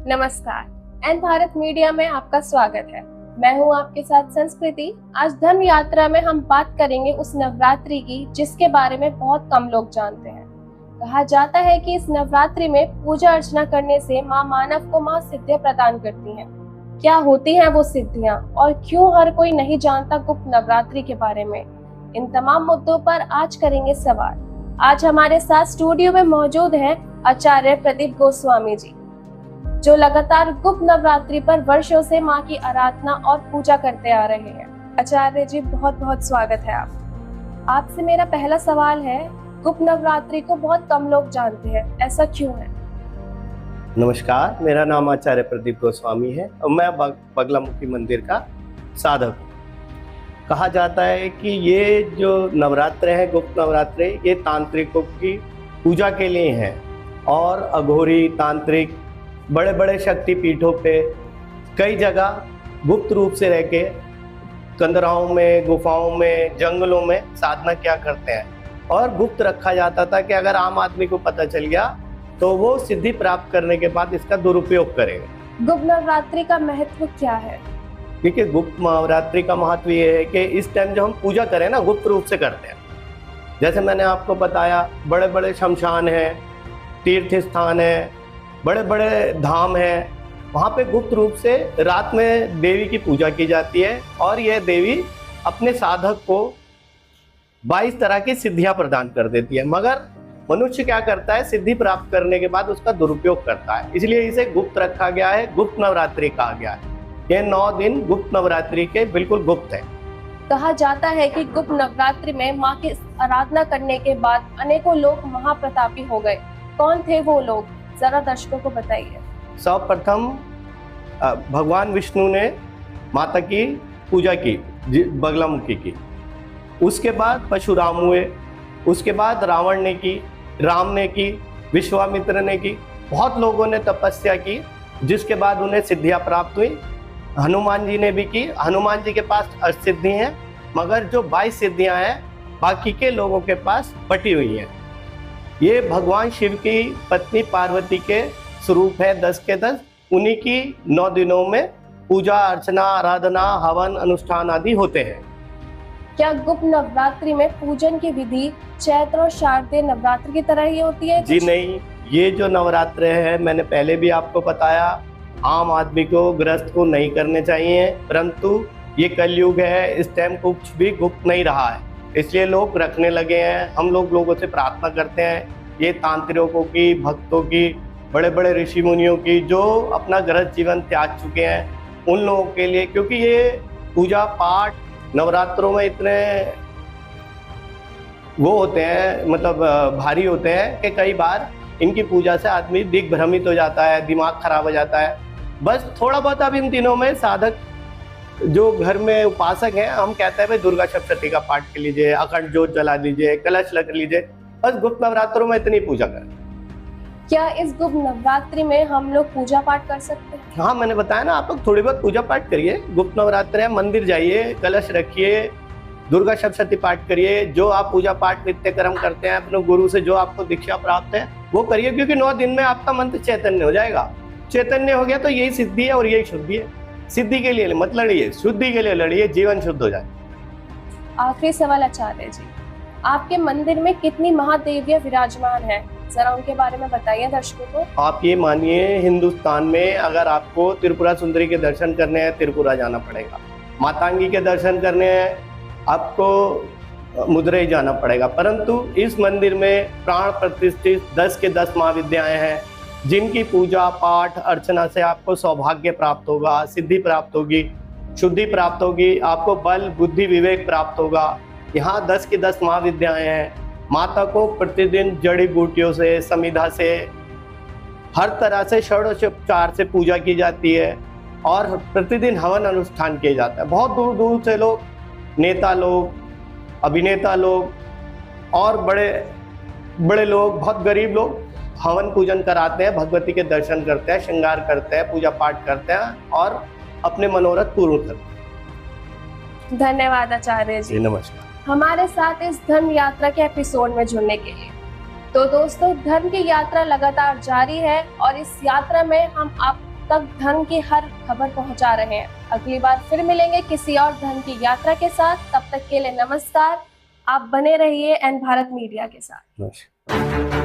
नमस्कार, N Bharat media में आपका स्वागत है। मैं हूं आपके साथ संस्कृति। आज धर्म यात्रा में हम बात करेंगे उस नवरात्रि की जिसके बारे में बहुत कम लोग जानते हैं। कहा जाता है कि इस नवरात्रि में पूजा अर्चना करने से मां मानव को मां सिद्धियां प्रदान करती हैं। क्या होती हैं वो सिद्धियां और क्यों हर कोई नहीं जानता गुप्त नवरात्रि के बारे में, इन तमाम मुद्दों पर आज करेंगे सवाल। आज हमारे साथ स्टूडियो में मौजूद हैं आचार्य प्रदीप गोस्वामी जी, जो लगातार गुप्त नवरात्रि पर वर्षों से मां की आराधना और पूजा करते आ रहे हैं। आचार्य जी, बहुत बहुत स्वागत है आपसे मेरा पहला सवाल है, गुप्त नवरात्रि को बहुत कम लोग जानते हैं, ऐसा क्यों है? नमस्कार, मेरा नाम आचार्य प्रदीप गोस्वामी है और मैं बगलामुखी मंदिर का साधक हूँ। कहा जाता है कि ये जो नवरात्र है, गुप्त नवरात्र, ये तांत्रिकों की पूजा के लिए हैं और अघोरी तांत्रिक बड़े बड़े शक्ति पीठों पे कई जगह गुप्त रूप से रह के कंदराओं में, गुफाओं में, जंगलों में साधना क्या करते हैं और गुप्त रखा जाता था कि अगर आम आदमी को पता चल गया तो वो सिद्धि प्राप्त करने के बाद इसका दुरुपयोग करेगा। गुप्त नवरात्रि का महत्व क्या है? देखिए, गुप्त नवरात्रि का महत्व ये है कि इस टाइम जो हम पूजा करें ना, गुप्त रूप से करते हैं। जैसे मैंने आपको बताया, बड़े बड़े शमशान हैं, तीर्थ स्थान है, बड़े बड़े धाम हैं, वहाँ पे गुप्त रूप से रात में देवी की पूजा की जाती है और यह देवी अपने साधक को 22 तरह की सिद्धियां प्रदान कर देती है। मगर मनुष्य क्या करता है, सिद्धि प्राप्त करने के बाद उसका दुरुपयोग करता है, इसलिए इसे गुप्त रखा गया है, गुप्त नवरात्रि कहा गया है। ये 9 दिन गुप्त नवरात्रि के बिल्कुल गुप्त है। कहा जाता है कि गुप्त नवरात्रि में मां की आराधना करने के बाद अनेकों लोग महाप्रतापी हो गए। कौन थे वो लोग, जरा दर्शकों को बताइए। सर्वप्रथम भगवान विष्णु ने माता की पूजा की, बगलामुखी की। उसके बाद परशुराम हुए, उसके बाद रावण ने की, राम ने की, विश्वामित्र ने की, बहुत लोगों ने तपस्या की, जिसके बाद उन्हें सिद्धियां प्राप्त हुई। हनुमान जी ने भी की। हनुमान जी के पास अष्टसिद्धि हैं, मगर जो 22 सिद्धियां हैं बाकी के लोगों के पास बटी हुई हैं। ये भगवान शिव की पत्नी पार्वती के स्वरूप है, 10 के 10। उन्हीं की 9 दिनों में पूजा अर्चना, आराधना, हवन, अनुष्ठान आदि होते हैं। क्या गुप्त नवरात्रि में पूजन की विधि चैत्र और शारदीय नवरात्र की तरह ही होती है? जी नहीं, ये जो नवरात्र है, मैंने पहले भी आपको बताया, आम आदमी को, गृहस्थ को नहीं करने चाहिए, परंतु ये कलयुग है, इस टाइम कुछ भी गुप्त नहीं रहा है, इसलिए लोग रखने लगे हैं। हम लोगों से प्रार्थना करते हैं, ये तांत्रिकों की, भक्तों की, बड़े बड़े ऋषि मुनियों की जो अपना गृहस्थ जीवन त्याग चुके हैं, उन लोगों के लिए, क्योंकि ये पूजा पाठ नवरात्रों में इतने वो होते हैं, मतलब भारी होते हैं कि कई बार इनकी पूजा से आदमी दिग्भ्रमित हो जाता है, दिमाग खराब हो जाता है। बस थोड़ा बहुत अब इन दिनों में साधक जो घर में उपासक हैं, हम कहते हैं भाई दुर्गा सप्तशती का पाठ कर लीजिए, अखंड ज्योत जला लीजिए, कलश लग लीजिए, बस गुप्त नवरात्रों में इतनी पूजा करें। क्या इस गुप्त नवरात्रि में हम लोग पूजा पाठ कर सकते हैं? हाँ, मैंने बताया ना, आप लोग थोड़ी बहुत पूजा पाठ करिए। गुप्त नवरात्र है, मंदिर जाइए, कलश रखिए, दुर्गा सप्तशती पाठ करिए। जो आप पूजा पाठ नित्य कर्म करते हैं अपने गुरु से, जो आपको दीक्षा प्राप्त है, वो करिए, क्योंकि 9 दिन में आपका मन चैतन्य हो जाएगा। चैतन्य हो गया तो यही सिद्धि है और यही शुद्धि है। सिद्धि के लिए मत लड़िए, शुद्धि के लिए लड़िए, जीवन शुद्ध हो जाए। आखिरी सवाल आचार्य जी, आपके मंदिर में कितनी महादेवियां विराजमान हैं, जरा उनके बारे में बताइए दर्शकों को। आप ये मानिए, हिंदुस्तान में अगर आपको त्रिपुरा सुंदरी के दर्शन करने हैं, त्रिपुरा जाना पड़ेगा। मातांगी के दर्शन करने हैं, आपको मदुरई जाना पड़ेगा। परंतु इस मंदिर में प्राण प्रतिष्ठित 10 के 10 महाविद्याएं हैं, जिनकी पूजा पाठ अर्चना से आपको सौभाग्य प्राप्त होगा, सिद्धि प्राप्त होगी, शुद्धि प्राप्त होगी, आपको बल बुद्धि विवेक प्राप्त होगा। यहाँ 10 की 10 महाविद्याएं हैं। माता को प्रतिदिन जड़ी बूटियों से, समिधा से, हर तरह से षोडशोपचार से पूजा की जाती है और प्रतिदिन हवन अनुष्ठान किया जाता है। बहुत दूर दूर से लोग, नेता लोग, अभिनेता लोग और बड़े बड़े लोग, बहुत गरीब लोग हवन पूजन कराते हैं, भगवती के दर्शन करते हैं, श्रृंगार करते हैं, पूजा पाठ करते हैं और अपने मनोरथ पूर्ण करते हैं। धन्यवाद आचार्य जी। नमस्कार। हमारे साथ इस धर्म यात्रा के एपिसोड में जुड़ने के लिए तो दोस्तों, धर्म की यात्रा लगातार जारी है और इस यात्रा में हम आप तक धर्म की हर खबर पहुंचा रहे हैं। अगली बार फिर मिलेंगे किसी और धर्म की यात्रा के साथ। तब तक के लिए नमस्कार। आप बने रहिए एन भारत मीडिया के साथ।